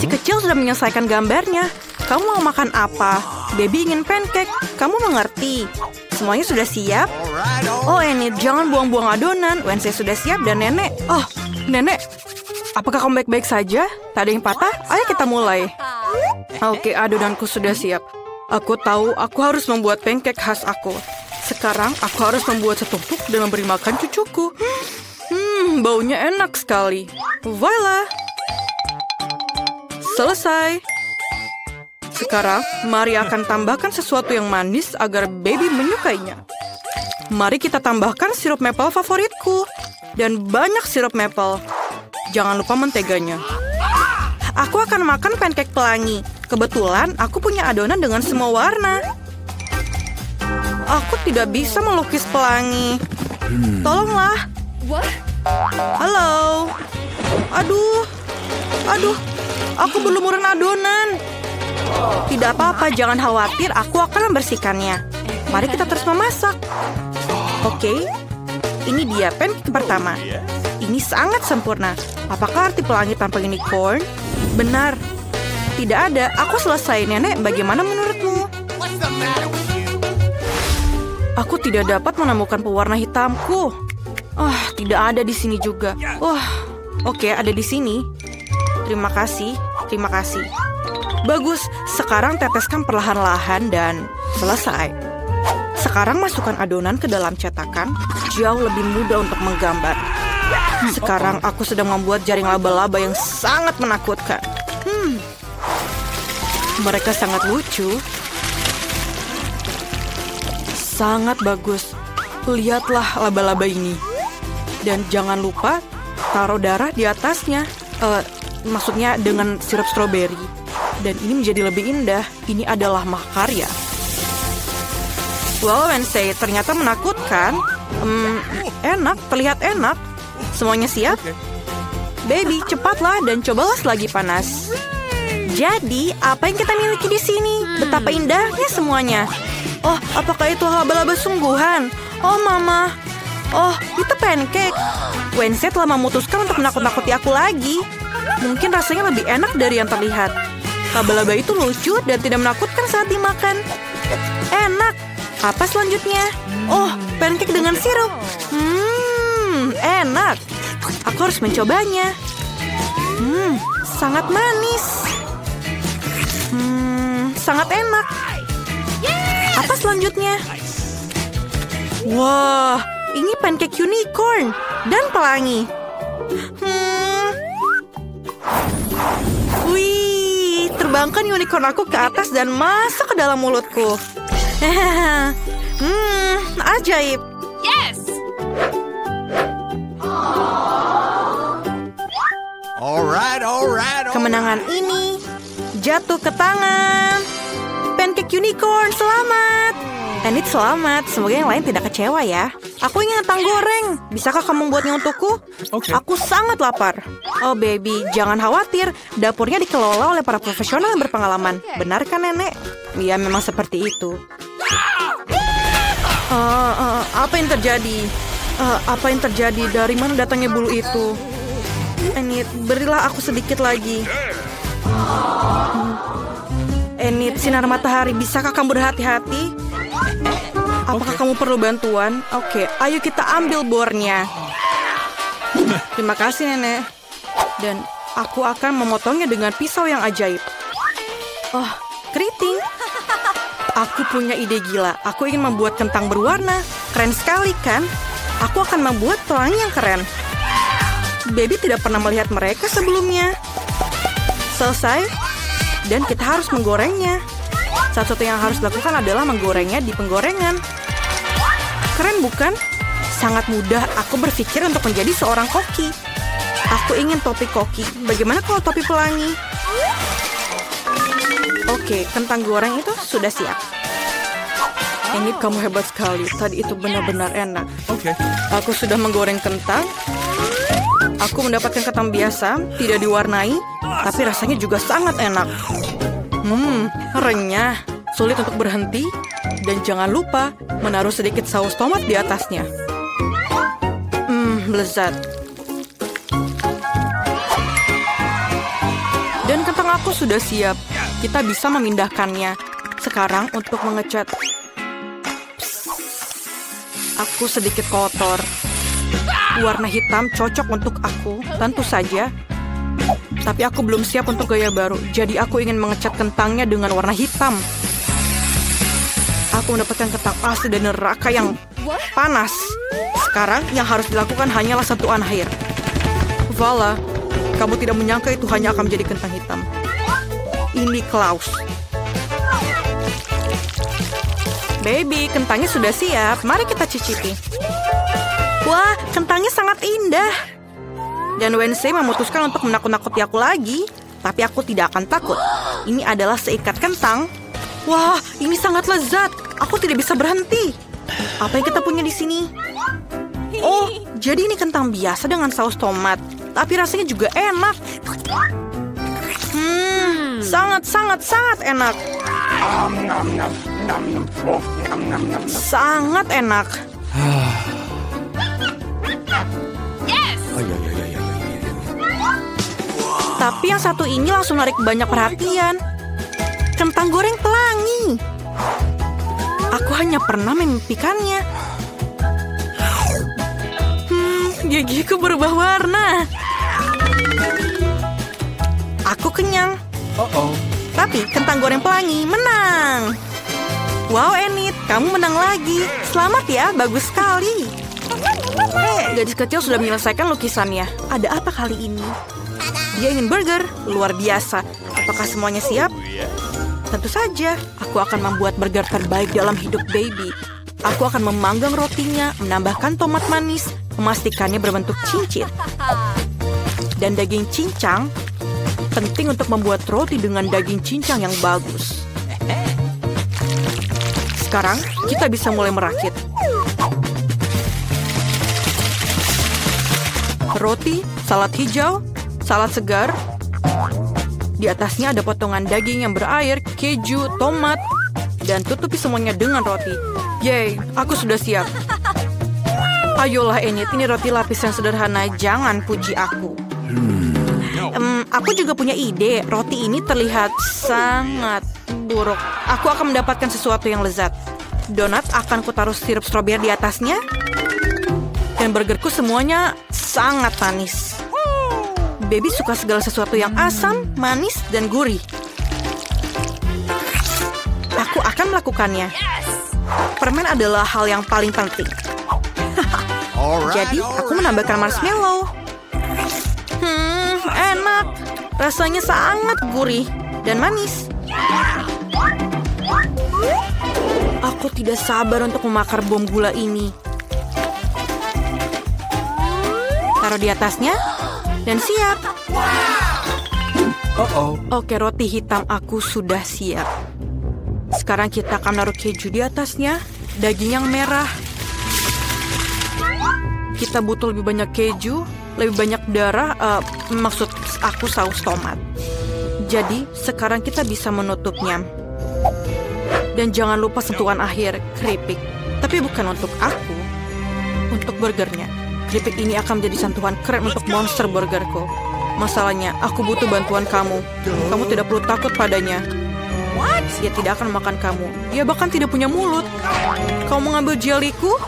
si kecil sudah menyelesaikan gambarnya. Kamu mau makan apa? Baby ingin pancake. Kamu mengerti? Semuanya sudah siap? Oh, Enid, jangan buang-buang adonan. Wednesday sudah siap dan Nenek. Oh, Nenek. Apakah kamu baik-baik saja? Tak ada yang patah? Ayo kita mulai. Oke, adonanku sudah siap. Aku tahu aku harus membuat pancake khas aku. Sekarang aku harus membuat setumpuk dan memberi makan cucuku. Baunya enak sekali. Voila! Selesai. Sekarang, mari akan tambahkan sesuatu yang manis agar baby menyukainya. Mari kita tambahkan sirup maple favoritku. Dan banyak sirup maple. Jangan lupa menteganya. Aku akan makan pancake pelangi. Kebetulan, aku punya adonan dengan semua warna. Aku tidak bisa melukis pelangi. Tolonglah. Halo. Aduh. Aku belum muren adonan. Tidak apa-apa, jangan khawatir. Aku akan membersihkannya. Mari kita terus memasak. Oke. Ini dia pancake pertama. Ini sangat sempurna. Apakah arti pelangi tanpa unicorn? Benar. Tidak ada. Aku selesai, Nenek. Bagaimana menurutmu? Aku tidak dapat menemukan pewarna hitamku. Tidak ada di sini juga. Oke, ada di sini. Terima kasih. Bagus. Sekarang teteskan perlahan-lahan dan selesai. Sekarang masukkan adonan ke dalam cetakan. Jauh lebih mudah untuk menggambar. Sekarang aku sedang membuat jaring laba-laba yang sangat menakutkan. Mereka sangat lucu. Sangat bagus. Lihatlah laba-laba ini. Dan jangan lupa taruh darah di atasnya. Maksudnya dengan sirup stroberi. Dan ini menjadi lebih indah. Ini adalah mahakarya. Wow, Wednesday, ternyata menakutkan. Enak, terlihat enak. Semuanya siap? Baby, cepatlah dan cobalah selagi panas. Jadi, apa yang kita miliki di sini? Betapa indahnya semuanya. Oh, apakah itu laba-laba sungguhan? Oh, Mama. Oh, itu pancake. Wednesday telah memutuskan untuk menakut-nakuti aku lagi. Mungkin rasanya lebih enak dari yang terlihat. Laba-laba itu lucu dan tidak menakutkan saat dimakan. Enak. Apa selanjutnya? Oh, pancake dengan sirup. Enak. Aku harus mencobanya. Sangat manis. Sangat enak. Apa selanjutnya? Wah, ini pancake unicorn dan pelangi. Wih, terbangkan unicorn aku ke atas dan masuk ke dalam mulutku. Ajaib. Yes! Alright. Kemenangan ini jatuh ke tangan pancake unicorn. Selamat. Enid selamat. Semoga yang lain tidak kecewa ya. Aku ingin kentang goreng. Bisakah kamu membuatnya untukku? Aku sangat lapar. Oh baby, jangan khawatir. Dapurnya dikelola oleh para profesional yang berpengalaman. Benar kan Nenek? Iya, memang seperti itu. Apa yang terjadi? Apa yang terjadi? Dari mana datangnya bulu itu? Enid, berilah aku sedikit lagi. Enid, sinar matahari, bisakah kamu berhati-hati? Apakah kamu perlu bantuan? Oke, ayo kita ambil bornya. Terima kasih, Nenek. Dan aku akan memotongnya dengan pisau yang ajaib. Oh, keriting. Aku punya ide gila. Aku ingin membuat kentang berwarna. Keren sekali, kan? Aku akan membuat pelangi yang keren. Baby tidak pernah melihat mereka sebelumnya. Selesai. Dan kita harus menggorengnya. Satu-satunya yang harus dilakukan adalah menggorengnya di penggorengan. Keren bukan? Sangat mudah. Aku berpikir untuk menjadi seorang koki. Aku ingin topi koki. Bagaimana kalau topi pelangi? Oke, kentang goreng itu sudah siap. Ini kamu hebat sekali. Tadi itu benar-benar enak. Aku sudah menggoreng kentang. Aku mendapatkan kentang biasa, tidak diwarnai, tapi rasanya juga sangat enak. Renyah, sulit untuk berhenti, dan jangan lupa menaruh sedikit saus tomat di atasnya. Lezat. Dan kentang aku sudah siap. Kita bisa memindahkannya. Sekarang untuk mengecat. Aku sedikit kotor. Warna hitam cocok untuk aku, tentu saja. Tapi aku belum siap untuk gaya baru. Jadi aku ingin mengecat kentangnya dengan warna hitam. Aku mendapatkan kentang asli dari neraka yang panas. Sekarang yang harus dilakukan hanyalah sentuhan air. Vala, kamu tidak menyangka itu hanya akan menjadi kentang hitam. Ini Klaus. Baby, kentangnya sudah siap. Mari kita cicipi. Wah, kentangnya sangat indah. Dan Wednesday memutuskan untuk menakut-nakuti aku lagi. Tapi aku tidak akan takut. Ini adalah seikat kentang. Wah, ini sangat lezat. Aku tidak bisa berhenti. Apa yang kita punya di sini? Oh, jadi ini kentang biasa dengan saus tomat. Tapi rasanya juga enak. Sangat enak. Sangat enak. Tapi yang satu ini langsung menarik banyak perhatian. Kentang goreng pelangi. Aku hanya pernah memimpikannya. Gigiku berubah warna. Aku kenyang. Tapi kentang goreng pelangi menang. Wow, Enid, kamu menang lagi. Selamat ya, bagus sekali. Gadis kecil sudah menyelesaikan lukisannya. Ada apa kali ini? Dia ingin burger, luar biasa. Apakah semuanya siap? Tentu saja, aku akan membuat burger terbaik dalam hidup baby. Aku akan memanggang rotinya, menambahkan tomat manis, memastikannya berbentuk cincin. Dan daging cincang, penting untuk membuat roti dengan daging cincang yang bagus. Sekarang, kita bisa mulai merakit. Roti, salad hijau, salad segar. Di atasnya ada potongan daging yang berair, keju, tomat, dan tutupi semuanya dengan roti. Yeay, aku sudah siap. Ayolah Enid, ini roti lapis yang sederhana, jangan puji aku. Aku juga punya ide, roti ini terlihat sangat buruk. Aku akan mendapatkan sesuatu yang lezat. Donat akan kutaruh sirup stroberi di atasnya. Dan burgerku semuanya sangat manis. Baby suka segala sesuatu yang asam, manis, dan gurih. Aku akan melakukannya. Permen adalah hal yang paling penting. Jadi, aku menambahkan marshmallow. Enak. Rasanya sangat gurih dan manis. Aku tidak sabar untuk memakar bom gula ini. Taruh di atasnya. Dan siap. Oke, roti hitam aku sudah siap. Sekarang kita akan naruh keju di atasnya. Daging yang merah. Kita butuh lebih banyak keju, lebih banyak darah, maksud aku saus tomat. Jadi, sekarang kita bisa menutupnya. Dan jangan lupa sentuhan akhir, keripik. Tapi bukan untuk aku, untuk burgernya. Keripik ini akan menjadi sentuhan keren untuk monster burgerku. Masalahnya, aku butuh bantuan kamu. Kamu tidak perlu takut padanya. Dia tidak akan makan kamu. Dia bahkan tidak punya mulut. Kamu mengambil jeliku?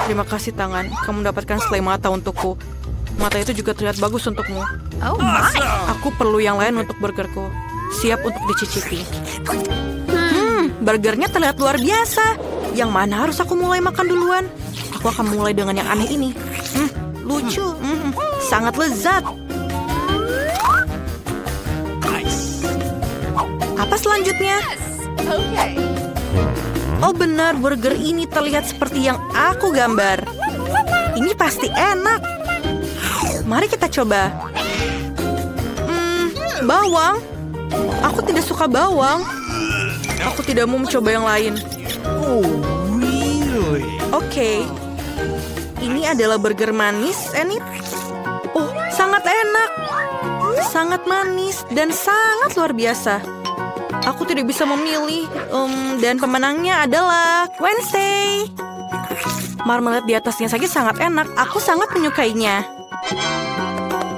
Terima kasih tangan. Kamu mendapatkan selai mata untukku. Mata itu juga terlihat bagus untukmu. Aku perlu yang lain untuk burgerku. Siap untuk dicicipi. Burgernya terlihat luar biasa. Yang mana harus aku mulai makan duluan? Aku akan mulai dengan yang aneh ini. Lucu. Sangat lezat. Apa selanjutnya? Oh benar, burger ini terlihat seperti yang aku gambar. Ini pasti enak. Mari kita coba. Bawang. Aku tidak suka bawang. Aku tidak mau mencoba yang lain. Oke. Ini adalah burger manis, Enid. Oh, sangat enak. Sangat manis dan sangat luar biasa. Aku tidak bisa memilih. Dan pemenangnya adalah Wednesday. Marmalade di atasnya saja sangat enak. Aku sangat menyukainya.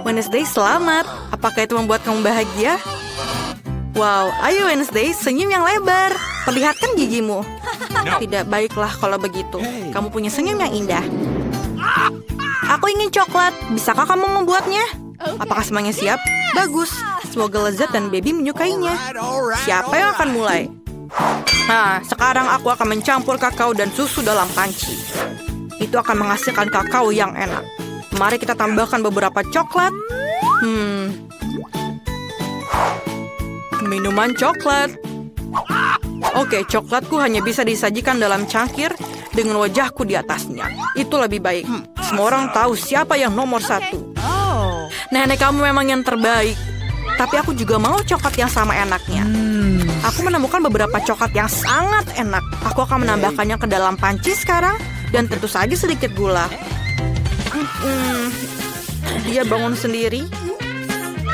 Wednesday, selamat. Apakah itu membuat kamu bahagia? Wow, ayo Wednesday, senyum yang lebar. Perlihatkan gigimu. Tidak baiklah kalau begitu. Kamu punya senyum yang indah. Aku ingin coklat. Bisakah kamu membuatnya? Apakah semuanya siap? Bagus. Semoga lezat dan baby menyukainya. Siapa yang akan mulai? Nah, sekarang aku akan mencampur kakao dan susu dalam panci. Itu akan menghasilkan kakao yang enak. Mari kita tambahkan beberapa coklat. Minuman coklat. Oke, coklatku hanya bisa disajikan dalam cangkir dengan wajahku di atasnya. Itu lebih baik. Semua orang tahu siapa yang nomor 1. Nenek kamu memang yang terbaik. Tapi aku juga mau coklat yang sama enaknya. Aku menemukan beberapa coklat yang sangat enak. Aku akan menambahkannya ke dalam panci sekarang. Dan tentu saja sedikit gula. Dia bangun sendiri.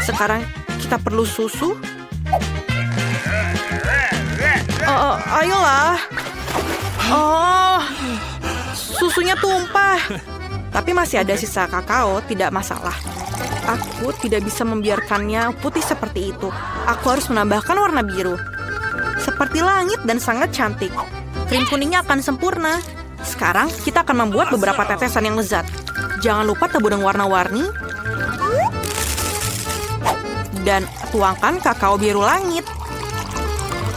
Sekarang kita perlu susu. Ayolah. Oh, susunya tumpah. Tapi masih ada sisa kakao, tidak masalah. Aku tidak bisa membiarkannya putih seperti itu. Aku harus menambahkan warna biru. Seperti langit dan sangat cantik. Krim kuningnya akan sempurna. Sekarang kita akan membuat beberapa tetesan yang lezat. Jangan lupa tabur dengan warna-warni. Dan tuangkan kakao biru langit.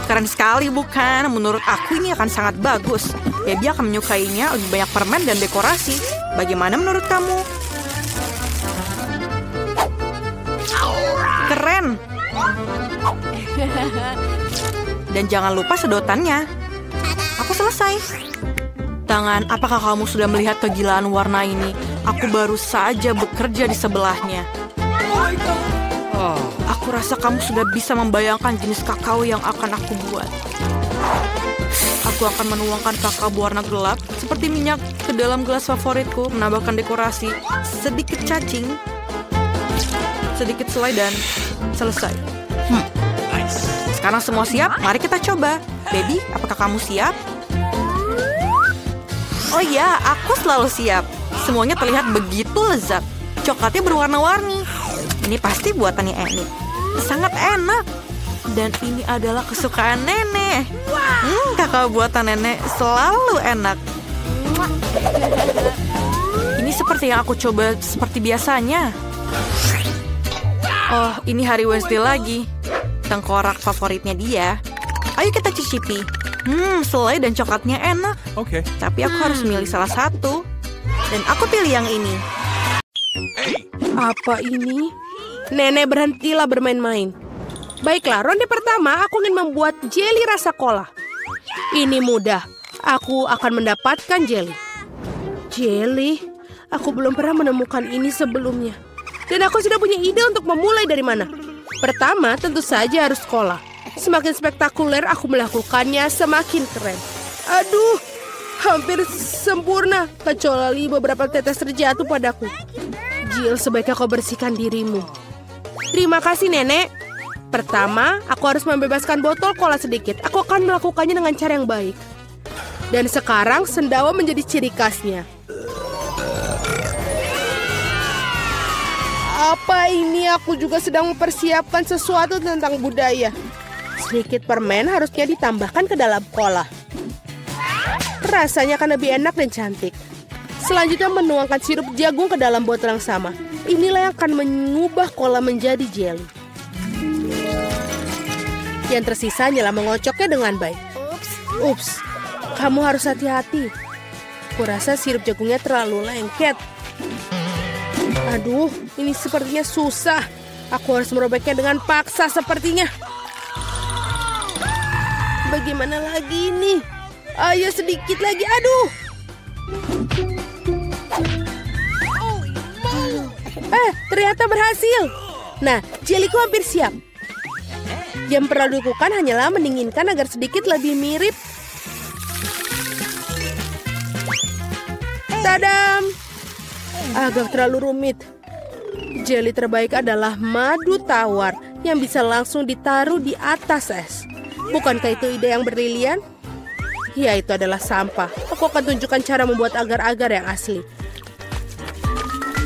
Keren sekali bukan? Menurut aku ini akan sangat bagus. Baby akan menyukainya, lebih banyak permen dan dekorasi. Bagaimana menurut kamu? Keren. Dan jangan lupa sedotannya. Aku selesai. Tangan, apakah kamu sudah melihat kegilaan warna ini? Aku baru saja bekerja di sebelahnya. Aku rasa kamu sudah bisa membayangkan jenis kakao yang akan aku buat. Aku akan menuangkan kakao berwarna gelap seperti minyak ke dalam gelas favoritku, menambahkan dekorasi, sedikit cacing, sedikit selai dan selesai. Sekarang semua siap, mari kita coba. Baby, apakah kamu siap? Oh ya, aku selalu siap. Semuanya terlihat begitu lezat. Coklatnya berwarna-warni. Ini pasti buatannya Enid. Sangat enak. Dan ini adalah kesukaan nenek. Kakao buatan nenek selalu enak. Ini seperti yang aku coba seperti biasanya. Oh, ini hari Wednesday lagi. Tengkorak favoritnya dia. Ayo kita cicipi. Selai dan coklatnya enak. Oke. Tapi aku harus memilih salah satu. Dan aku pilih yang ini. Apa ini? Nenek, berhentilah bermain-main. Baiklah, ronde pertama aku ingin membuat jeli rasa cola. Ini mudah. Aku akan mendapatkan jeli. Jeli? Aku belum pernah menemukan ini sebelumnya. Dan aku sudah punya ide untuk memulai dari mana. Pertama, tentu saja harus cola. Semakin spektakuler aku melakukannya, semakin keren. Aduh, hampir sempurna. Kecuali beberapa tetes terjatuh padaku. Jill, sebaiknya kau bersihkan dirimu. Terima kasih, Nenek. Pertama, aku harus membebaskan botol cola sedikit. Aku akan melakukannya dengan cara yang baik. Dan sekarang, sendawa menjadi ciri khasnya. Apa ini? Aku juga sedang mempersiapkan sesuatu tentang budaya. Sedikit permen harusnya ditambahkan ke dalam cola. Rasanya akan lebih enak dan cantik. Selanjutnya menuangkan sirup jagung ke dalam botol yang sama. Inilah yang akan mengubah cola menjadi jelly. Yang tersisa hanyalah mengocoknya dengan baik. Ups, kamu harus hati-hati. Kurasa sirup jagungnya terlalu lengket. Aduh, ini sepertinya susah. Aku harus merobeknya dengan paksa sepertinya. Bagaimana lagi ini? Ayo sedikit lagi, aduh. Ternyata berhasil. Nah, jeliku hampir siap. Yang perlu dilakukan hanyalah mendinginkan agar sedikit lebih mirip. Tadam! Agak terlalu rumit. Jeli terbaik adalah madu tawar yang bisa langsung ditaruh di atas es. Bukankah itu ide yang brilian? Ya, itu adalah sampah. Aku akan tunjukkan cara membuat agar-agar yang asli.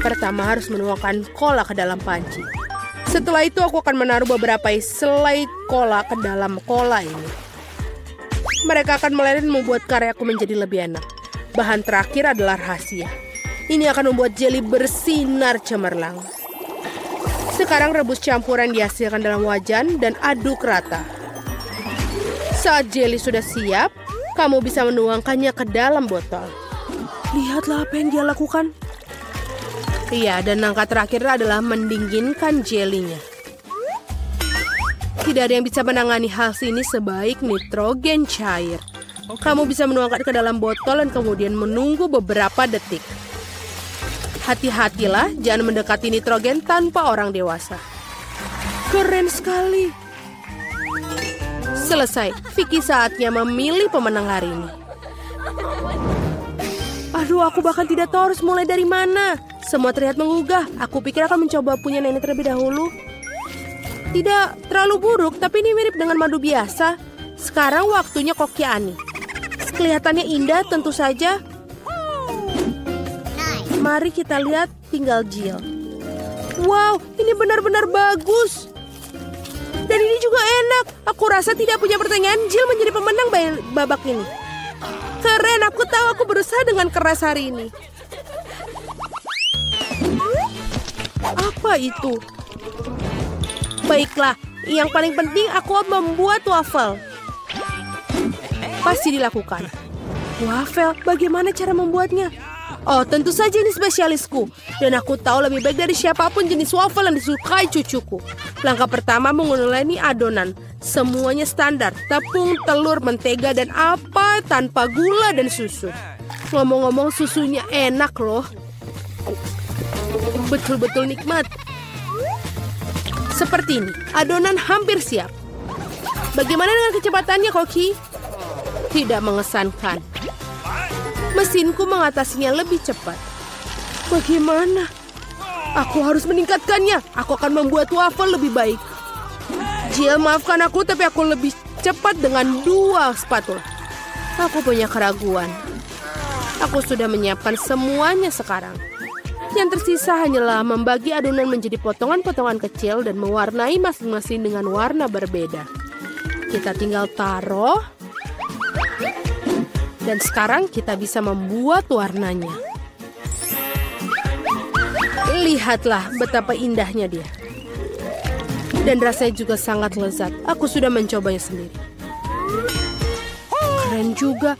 Pertama harus menuangkan cola ke dalam panci. Setelah itu aku akan menaruh beberapa selai cola ke dalam cola ini. Mereka akan meleleh dan membuat karyaku menjadi lebih enak. Bahan terakhir adalah rahasia. Ini akan membuat jelly bersinar cemerlang. Sekarang rebus campuran dihasilkan dalam wajan dan aduk rata. Saat jelly sudah siap, kamu bisa menuangkannya ke dalam botol. Lihatlah apa yang dia lakukan. Iya, dan langkah terakhir adalah mendinginkan jelinya. Tidak ada yang bisa menangani hal ini sebaik nitrogen cair. Kamu bisa menuangkan ke dalam botol dan kemudian menunggu beberapa detik. Hati-hatilah, jangan mendekati nitrogen tanpa orang dewasa. Keren sekali. Selesai, Vicky saatnya memilih pemenang hari ini. Aduh, aku bahkan tidak tahu harus mulai dari mana. Semua terlihat menggugah. Aku pikir akan mencoba punya nenek terlebih dahulu. Tidak terlalu buruk, tapi ini mirip dengan madu biasa. Sekarang waktunya koki Ani. Kelihatannya indah tentu saja. Mari kita lihat tinggal Jill. Wow, ini benar-benar bagus. Dan ini juga enak. Aku rasa tidak punya pertanyaan, Jill menjadi pemenang babak ini. Keren, aku tahu aku berusaha dengan keras hari ini. Apa itu? Baiklah, yang paling penting aku membuat waffle. Pasti dilakukan. Waffle, bagaimana cara membuatnya? Oh, tentu saja ini spesialisku. Dan aku tahu lebih baik dari siapapun jenis waffle yang disukai cucuku. Langkah pertama menguleni adonan. Semuanya standar, tepung, telur, mentega, dan apa tanpa gula dan susu. Ngomong-ngomong, susunya enak loh. Betul-betul nikmat. Seperti ini, adonan hampir siap. Bagaimana dengan kecepatannya, Koki? Tidak mengesankan. Mesinku mengatasinya lebih cepat. Bagaimana? Aku harus meningkatkannya. Aku akan membuat waffle lebih baik. Jill, maafkan aku, tapi aku lebih cepat dengan 2 spatula. Aku punya keraguan. Aku sudah menyiapkan semuanya sekarang. Yang tersisa hanyalah membagi adonan menjadi potongan-potongan kecil dan mewarnai masing-masing dengan warna berbeda. Kita tinggal taruh. Dan sekarang kita bisa membuat warnanya. Lihatlah betapa indahnya dia. Dan rasanya juga sangat lezat. Aku sudah mencobanya sendiri. Keren juga.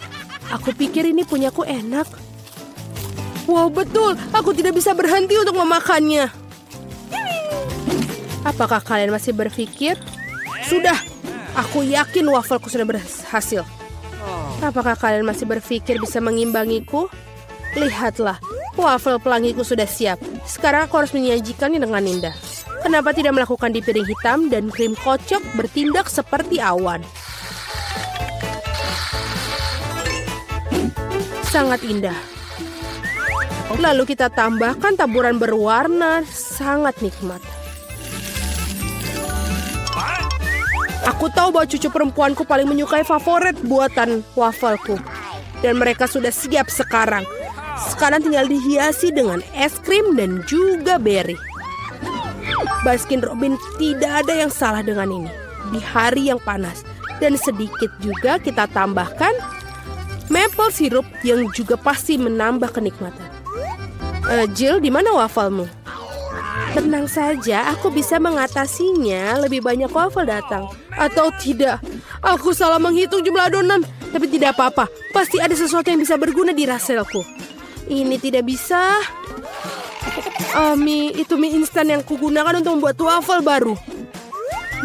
Aku pikir ini punyaku enak. Wow, betul. Aku tidak bisa berhenti untuk memakannya. Apakah kalian masih berpikir? Sudah. Aku yakin wafelku sudah berhasil. Apakah kalian masih berpikir bisa mengimbangiku? Lihatlah. Wafel pelangiku sudah siap. Sekarang aku harus menyajikannya dengan indah. Kenapa tidak melakukan di piring hitam dan krim kocok bertindak seperti awan? Sangat indah. Lalu kita tambahkan taburan berwarna, sangat nikmat. Aku tahu bahwa cucu perempuanku paling menyukai favorit buatan wafelku. Dan mereka sudah siap sekarang. Sekarang tinggal dihiasi dengan es krim dan juga beri. Baskin Robbins, tidak ada yang salah dengan ini. Di hari yang panas. Dan sedikit juga kita tambahkan maple syrup yang juga pasti menambah kenikmatan. Jill, di mana wafelmu? Tenang saja, aku bisa mengatasinya. Lebih banyak waffle datang. Atau tidak, aku salah menghitung jumlah adonan. Tapi tidak apa-apa, pasti ada sesuatu yang bisa berguna di raselku. Ini tidak bisa. Itu mie instan yang kugunakan untuk membuat waffle baru.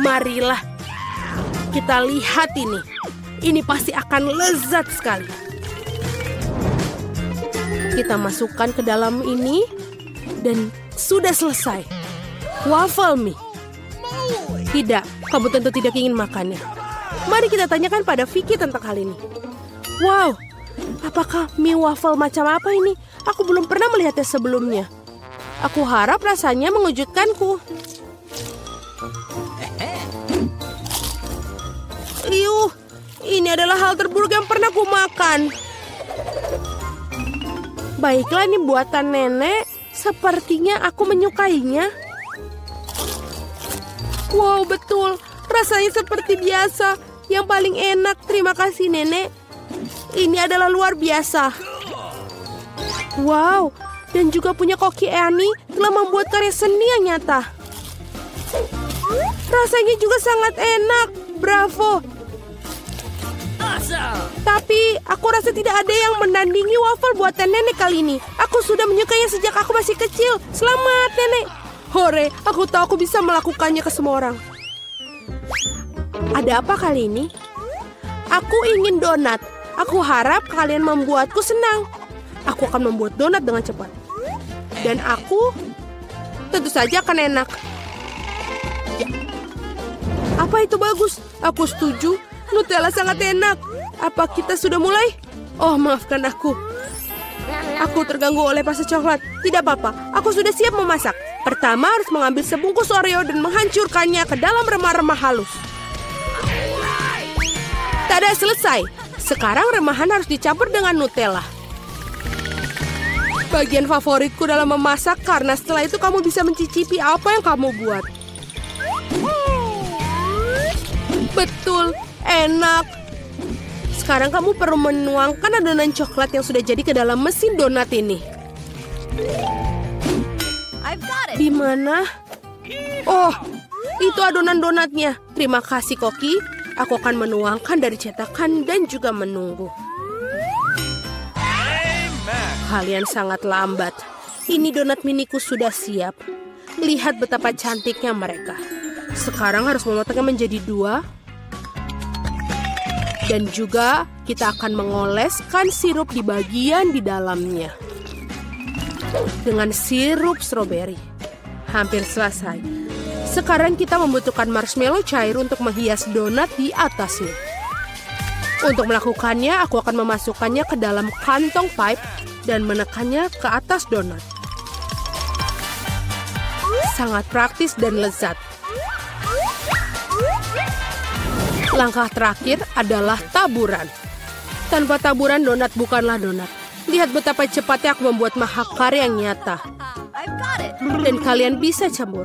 Marilah kita lihat ini. Ini pasti akan lezat sekali. Kita masukkan ke dalam ini. Dan sudah selesai. Waffle mie. Tidak, kamu tentu tidak ingin makannya. Mari kita tanyakan pada Vicky tentang hal ini. Wow, apakah mie waffle macam apa ini? Aku belum pernah melihatnya sebelumnya. Aku harap rasanya mengejutkanku. Iuh, ini adalah hal terburuk yang pernah ku makan. Baiklah, ini buatan nenek. Sepertinya aku menyukainya. Wow, betul. Rasanya seperti biasa. Yang paling enak. Terima kasih, Nenek. Ini adalah luar biasa. Wow, dan juga punya Koki Annie telah membuat karya seni yang nyata. Rasanya juga sangat enak. Bravo. Tapi aku rasa tidak ada yang menandingi waffle buatan Nenek kali ini. Aku sudah menyukainya sejak aku masih kecil. Selamat, Nenek. Hore, aku tahu aku bisa melakukannya ke semua orang. Ada apa kali ini? Aku ingin donat. Aku harap kalian membuatku senang. Aku akan membuat donat dengan cepat. Dan aku tentu saja akan enak. Apa itu bagus? Aku setuju. Nutella sangat enak. Apa kita sudah mulai? Oh, maafkan aku. Aku terganggu oleh pasta coklat. Tidak apa-apa. Aku sudah siap memasak. Pertama harus mengambil sebungkus Oreo dan menghancurkannya ke dalam remah-remah halus. Tada, selesai. Sekarang remahan harus dicampur dengan Nutella. Bagian favoritku dalam memasak karena setelah itu kamu bisa mencicipi apa yang kamu buat. Betul, enak. Sekarang kamu perlu menuangkan adonan coklat yang sudah jadi ke dalam mesin donat ini. Di mana? Oh, itu adonan donatnya. Terima kasih, Koki. Aku akan menuangkan dari cetakan dan juga menunggu. Kalian sangat lambat. Ini donat miniku sudah siap. Lihat betapa cantiknya mereka. Sekarang harus memotongnya menjadi 2. Dan juga kita akan mengoleskan sirup di bagian di dalamnya. Dengan sirup stroberi. Hampir selesai. Sekarang kita membutuhkan marshmallow cair untuk menghias donat di atasnya. Untuk melakukannya, aku akan memasukkannya ke dalam kantong pipe dan menekannya ke atas donat. Sangat praktis dan lezat. Langkah terakhir adalah taburan. Tanpa taburan, donat bukanlah donat. Lihat betapa cepatnya aku membuat mahakarya yang nyata. Dan kalian bisa campur.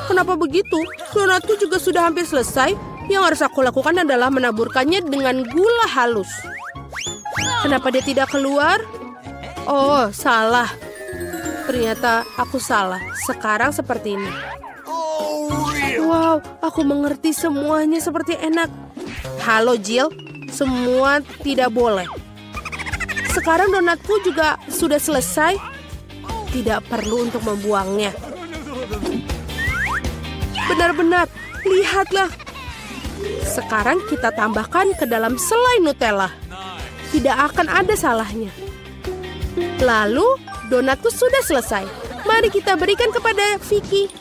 Kenapa begitu? Donatku juga sudah hampir selesai. Yang harus aku lakukan adalah menaburkannya dengan gula halus. Kenapa dia tidak keluar? Oh, salah. Ternyata aku salah. Sekarang seperti ini. Wow, aku mengerti semuanya seperti enak. Halo, Jill. Semua tidak boleh. Sekarang donatku juga sudah selesai. Tidak perlu untuk membuangnya. Benar-benar, lihatlah. Sekarang kita tambahkan ke dalam selai Nutella. Tidak akan ada salahnya. Lalu, donatku sudah selesai. Mari kita berikan kepada Vicky.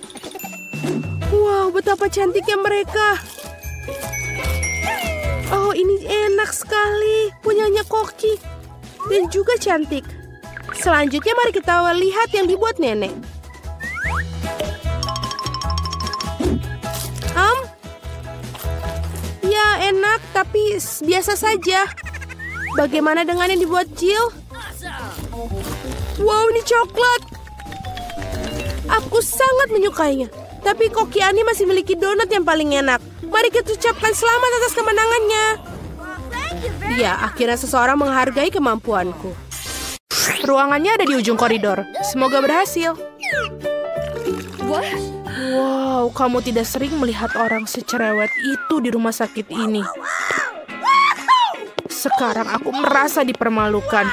Wow, betapa cantiknya mereka. Oh, ini enak sekali. Punyanya Koki. Dan juga cantik. Selanjutnya mari kita lihat yang dibuat Nenek. Ya, enak, tapi biasa saja. Bagaimana dengan yang dibuat Jill? Wow, ini coklat. Aku sangat menyukainya. Tapi Koki Annie masih memiliki donat yang paling enak. Mari kita ucapkan selamat atas kemenangannya. Ya, akhirnya seseorang menghargai kemampuanku. Ruangannya ada di ujung koridor. Semoga berhasil. Wow, kamu tidak sering melihat orang secerewet itu di rumah sakit ini. Sekarang aku merasa dipermalukan.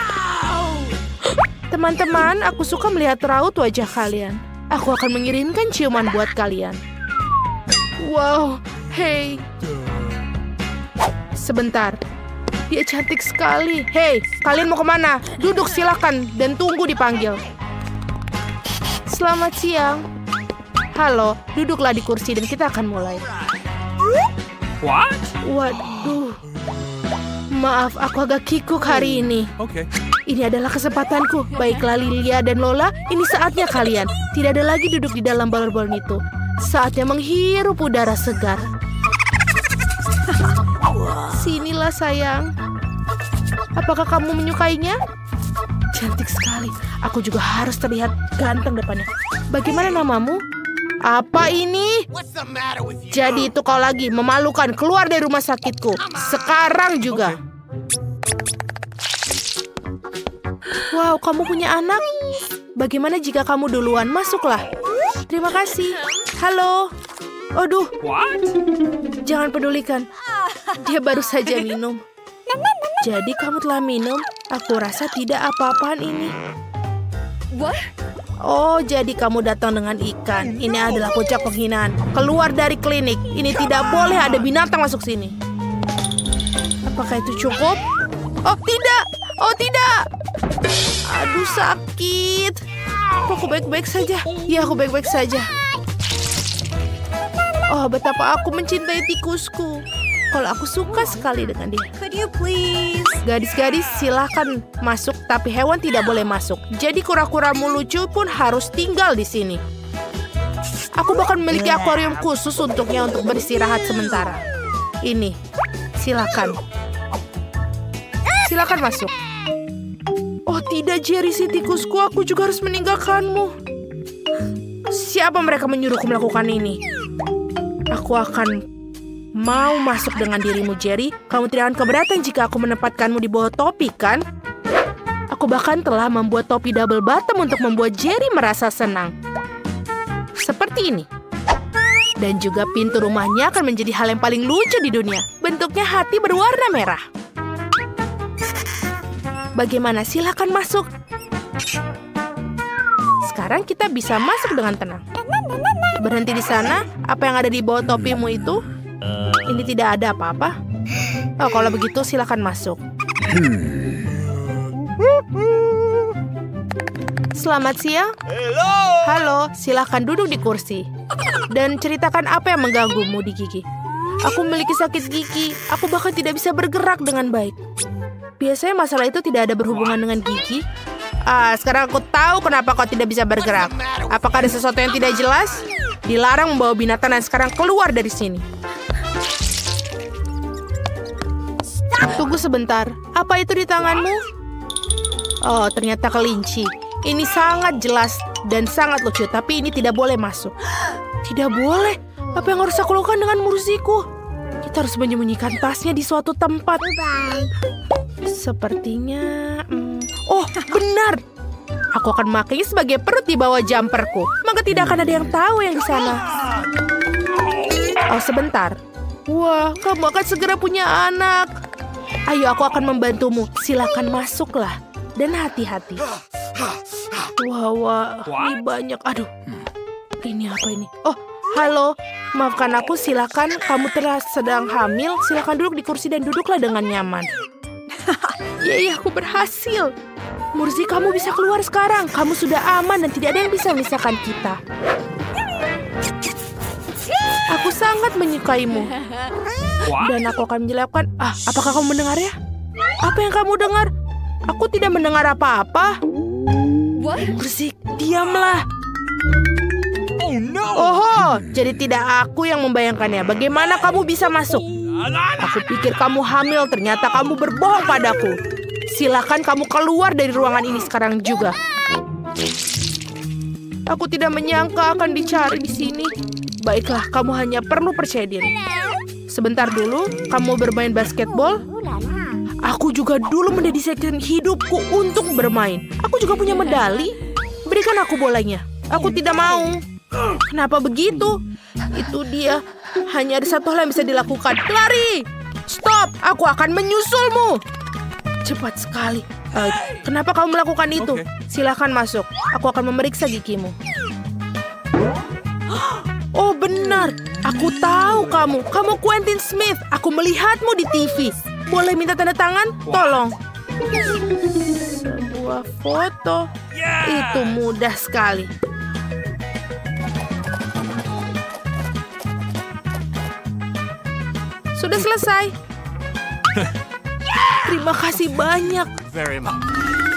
Teman-teman, aku suka melihat raut wajah kalian. Aku akan mengirimkan ciuman buat kalian. Wow, hey. Sebentar. Dia cantik sekali. Hey, kalian mau kemana? Duduk silakan dan tunggu dipanggil. Selamat siang. Halo, duduklah di kursi dan kita akan mulai. What? Waduh. Maaf, aku agak kikuk hari ini. Okay. Ini adalah kesempatanku. Baiklah Lilia dan Lola, ini saatnya kalian. Tidak ada lagi duduk di dalam balon-balon itu. Saatnya menghirup udara segar. Sinilah sayang. Apakah kamu menyukainya? Cantik sekali. Aku juga harus terlihat ganteng depannya. Bagaimana namamu? Apa ini? Jadi itu kau lagi memalukan, keluar dari rumah sakitku. Sekarang juga. Wow, kamu punya anak? Bagaimana jika kamu duluan? Masuklah. Terima kasih. Halo. Aduh. What? Jangan pedulikan. Dia baru saja minum. Jadi kamu telah minum? Aku rasa tidak apa-apaan ini. Oh, jadi kamu datang dengan ikan. Ini adalah puncak penghinaan. Keluar dari klinik. Ini tidak boleh ada binatang masuk sini. Apakah itu cukup? Oh, tidak. Oh, tidak. Aduh, sakit. Aku baik-baik saja. Ya, aku baik-baik saja. Oh, betapa aku mencintai tikusku. Kalau aku suka sekali dengan dia. Could you please? Gadis-gadis silahkan masuk, tapi hewan tidak boleh masuk. Jadi kura-kuramu lucu pun harus tinggal di sini. Aku bahkan memiliki akuarium khusus untuknya untuk beristirahat sementara. Ini, silakan. Silakan masuk. Oh tidak, Jerry, si tikusku, aku juga harus meninggalkanmu. Siapa mereka menyuruhku melakukan ini? Aku akan mau masuk dengan dirimu, Jerry. Kamu tidak akan keberatan jika aku menempatkanmu di bawah topi, kan? Aku bahkan telah membuat topi double bottom untuk membuat Jerry merasa senang. Seperti ini. Dan juga pintu rumahnya akan menjadi hal yang paling lucu di dunia. Bentuknya hati berwarna merah. Bagaimana? Silakan masuk. Sekarang kita bisa masuk dengan tenang. Berhenti di sana. Apa yang ada di bawah topimu itu? Ini tidak ada apa-apa. Oh, kalau begitu silakan masuk. Selamat siang. Halo, silakan duduk di kursi. Dan ceritakan apa yang mengganggumu di gigi. Aku memiliki sakit gigi. Aku bahkan tidak bisa bergerak dengan baik. Biasanya masalah itu tidak ada berhubungan dengan gigi. Sekarang aku tahu kenapa kau tidak bisa bergerak. Apakah ada sesuatu yang tidak jelas? Dilarang membawa binatang dan sekarang keluar dari sini. Tunggu sebentar. Apa itu di tanganmu? Oh, ternyata kelinci. Ini sangat jelas dan sangat lucu, tapi ini tidak boleh masuk. Tidak boleh? Apa yang harus aku lakukan dengan Murziku? Kita harus menyembunyikan tasnya di suatu tempat. Sepertinya... Oh, benar. Aku akan memakainya sebagai perut di bawah jumperku. Maka tidak akan ada yang tahu yang di sana. Oh, sebentar. Wah, kamu akan segera punya anak. Ayo, aku akan membantumu. Silakan masuklah. Dan hati-hati. Wah, ini banyak. Aduh, ini apa ini? Oh, halo. Maafkan aku, silakan. Kamu sedang hamil. Silakan duduk di kursi dan duduklah dengan nyaman. Yeay, aku berhasil. Murzi, kamu bisa keluar sekarang. Kamu sudah aman dan tidak ada yang bisa memisahkan kita. Aku sangat menyukaimu. Dan aku akan menjelaskan. Apakah kamu mendengarnya? Apa yang kamu dengar? Aku tidak mendengar apa-apa. Murzi, diamlah. Oh, jadi tidak aku yang membayangkannya. Bagaimana kamu bisa masuk? Aku pikir kamu hamil, ternyata kamu berbohong padaku. Silakan kamu keluar dari ruangan ini sekarang juga. Aku tidak menyangka akan dicari di sini. Baiklah, kamu hanya perlu percaya diri. Sebentar dulu, kamu bermain basketball? Aku juga dulu mendedikasikan hidupku untuk bermain. Aku juga punya medali. Berikan aku bolanya. Aku tidak mau. Kenapa begitu? Itu dia. Hanya ada satu hal yang bisa dilakukan. Lari! Stop! Aku akan menyusulmu. Cepat sekali. Kenapa kamu melakukan itu? Silakan masuk. Aku akan memeriksa gigimu. Oh, benar. Aku tahu kamu. Kamu Quentin Smith. Aku melihatmu di TV. Boleh minta tanda tangan? Tolong. Sebuah foto. Itu mudah sekali. Sudah selesai. Terima kasih banyak.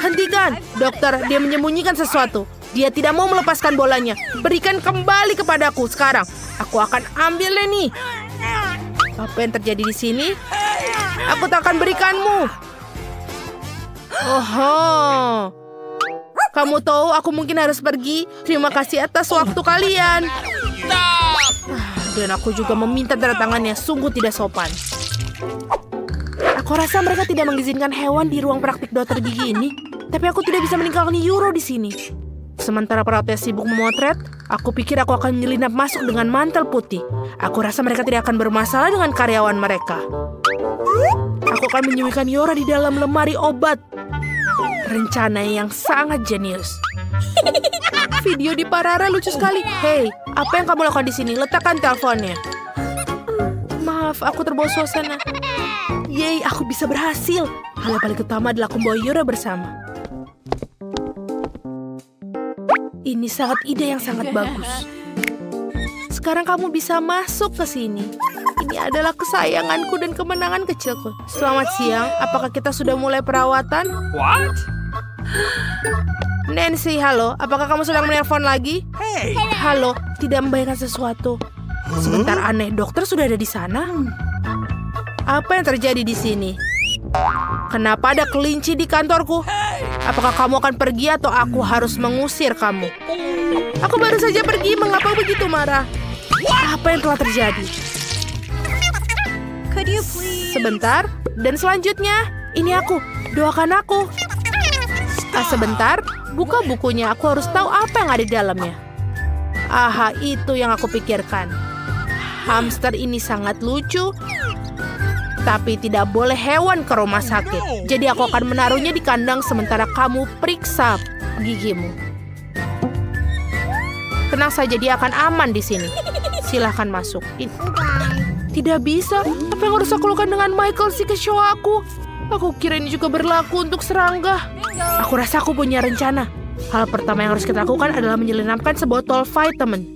Hentikan, dokter. Dia menyembunyikan sesuatu. Dia tidak mau melepaskan bolanya. Berikan kembali kepadaku sekarang. Aku akan ambilnya nih. Apa yang terjadi di sini? Aku tak akan berikanmu. Oho. Kamu tahu aku mungkin harus pergi. Terima kasih atas waktu kalian. Dan aku juga meminta tanda tangannya. Sungguh tidak sopan. Aku rasa mereka tidak mengizinkan hewan di ruang praktik dokter gigi ini. Tapi aku tidak bisa meninggalkan Euro di sini. Sementara perawatnya sibuk memotret, aku pikir aku akan menyelinap masuk dengan mantel putih. Aku rasa mereka tidak akan bermasalah dengan karyawan mereka. Aku akan menyembunyikan Yora di dalam lemari obat. Rencana yang sangat jenius. Video di Parara lucu sekali. Hei, apa yang kamu lakukan di sini? Letakkan teleponnya. Maaf, aku terbawa suasana. Yeay, aku bisa berhasil. Hal yang paling utama adalah aku membawa Yora bersama. Ini sangat ide yang sangat bagus. Sekarang kamu bisa masuk ke sini. Ini adalah kesayanganku dan kemenangan kecilku. Selamat siang, apakah kita sudah mulai perawatan? What? Nancy, halo. Apakah kamu sedang menelpon lagi? Hey. Halo, tidak membayangkan sesuatu. Sebentar, aneh. Dokter sudah ada di sana? Apa yang terjadi di sini? Kenapa ada kelinci di kantorku? Apakah kamu akan pergi atau aku harus mengusir kamu? Aku baru saja pergi, mengapa begitu marah? Apa yang telah terjadi? Sebentar, dan selanjutnya, ini aku. Doakan aku. Sebentar, buka bukunya. Aku harus tahu apa yang ada di dalamnya. Aha, itu yang aku pikirkan. Hamster ini sangat lucu. Tapi tidak boleh hewan ke rumah sakit. Jadi aku akan menaruhnya di kandang sementara kamu periksa gigimu. Tenang saja, dia akan aman di sini. Silahkan masuk. Tidak bisa. Apa yang harus aku lakukan dengan Michael si kecoa aku? Aku kira ini juga berlaku untuk serangga. Aku rasa aku punya rencana. Hal pertama yang harus kita lakukan adalah menyelinapkan sebotol vitamin.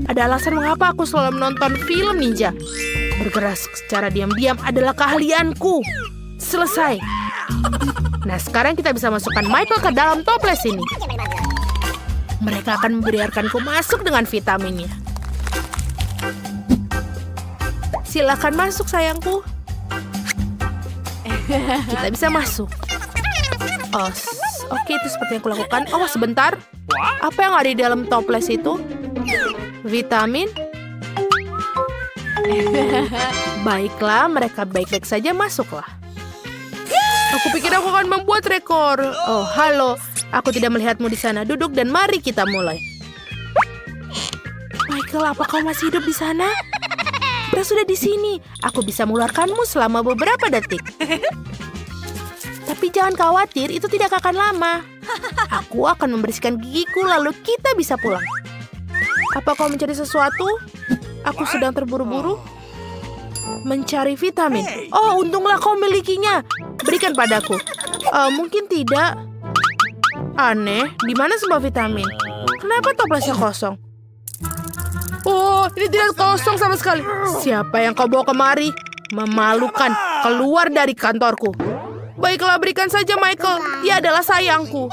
Ada alasan mengapa aku selalu menonton film ninja. Bergerak secara diam-diam adalah keahlianku. Selesai. Nah, sekarang kita bisa masukkan Michael ke dalam toples ini. Mereka akan membiarkanku masuk dengan vitaminnya. Silakan masuk, sayangku. Kita bisa masuk. Oh, oke, itu seperti yang aku lakukan. Oh, sebentar. Apa yang ada di dalam toples itu? Vitamin? Baiklah, mereka baik-baik saja, masuklah. Aku pikir aku akan membuat rekor. Oh, halo. Aku tidak melihatmu di sana. Duduk dan mari kita mulai. Michael, apa kau masih hidup di sana? Kita sudah di sini. Aku bisa mengeluarkanmu selama beberapa detik. Tapi jangan khawatir, itu tidak akan lama. Aku akan membersihkan gigiku, lalu kita bisa pulang. Apa kau mencari sesuatu? Aku sedang terburu-buru mencari vitamin. Oh, untunglah kau milikinya. Berikan padaku. Mungkin tidak. Aneh, di mana semua vitamin? Kenapa toplesnya kosong? Oh, ini tidak kosong sama sekali. Siapa yang kau bawa kemari? Memalukan. Keluar dari kantorku. Baiklah, berikan saja Michael. Dia adalah sayangku.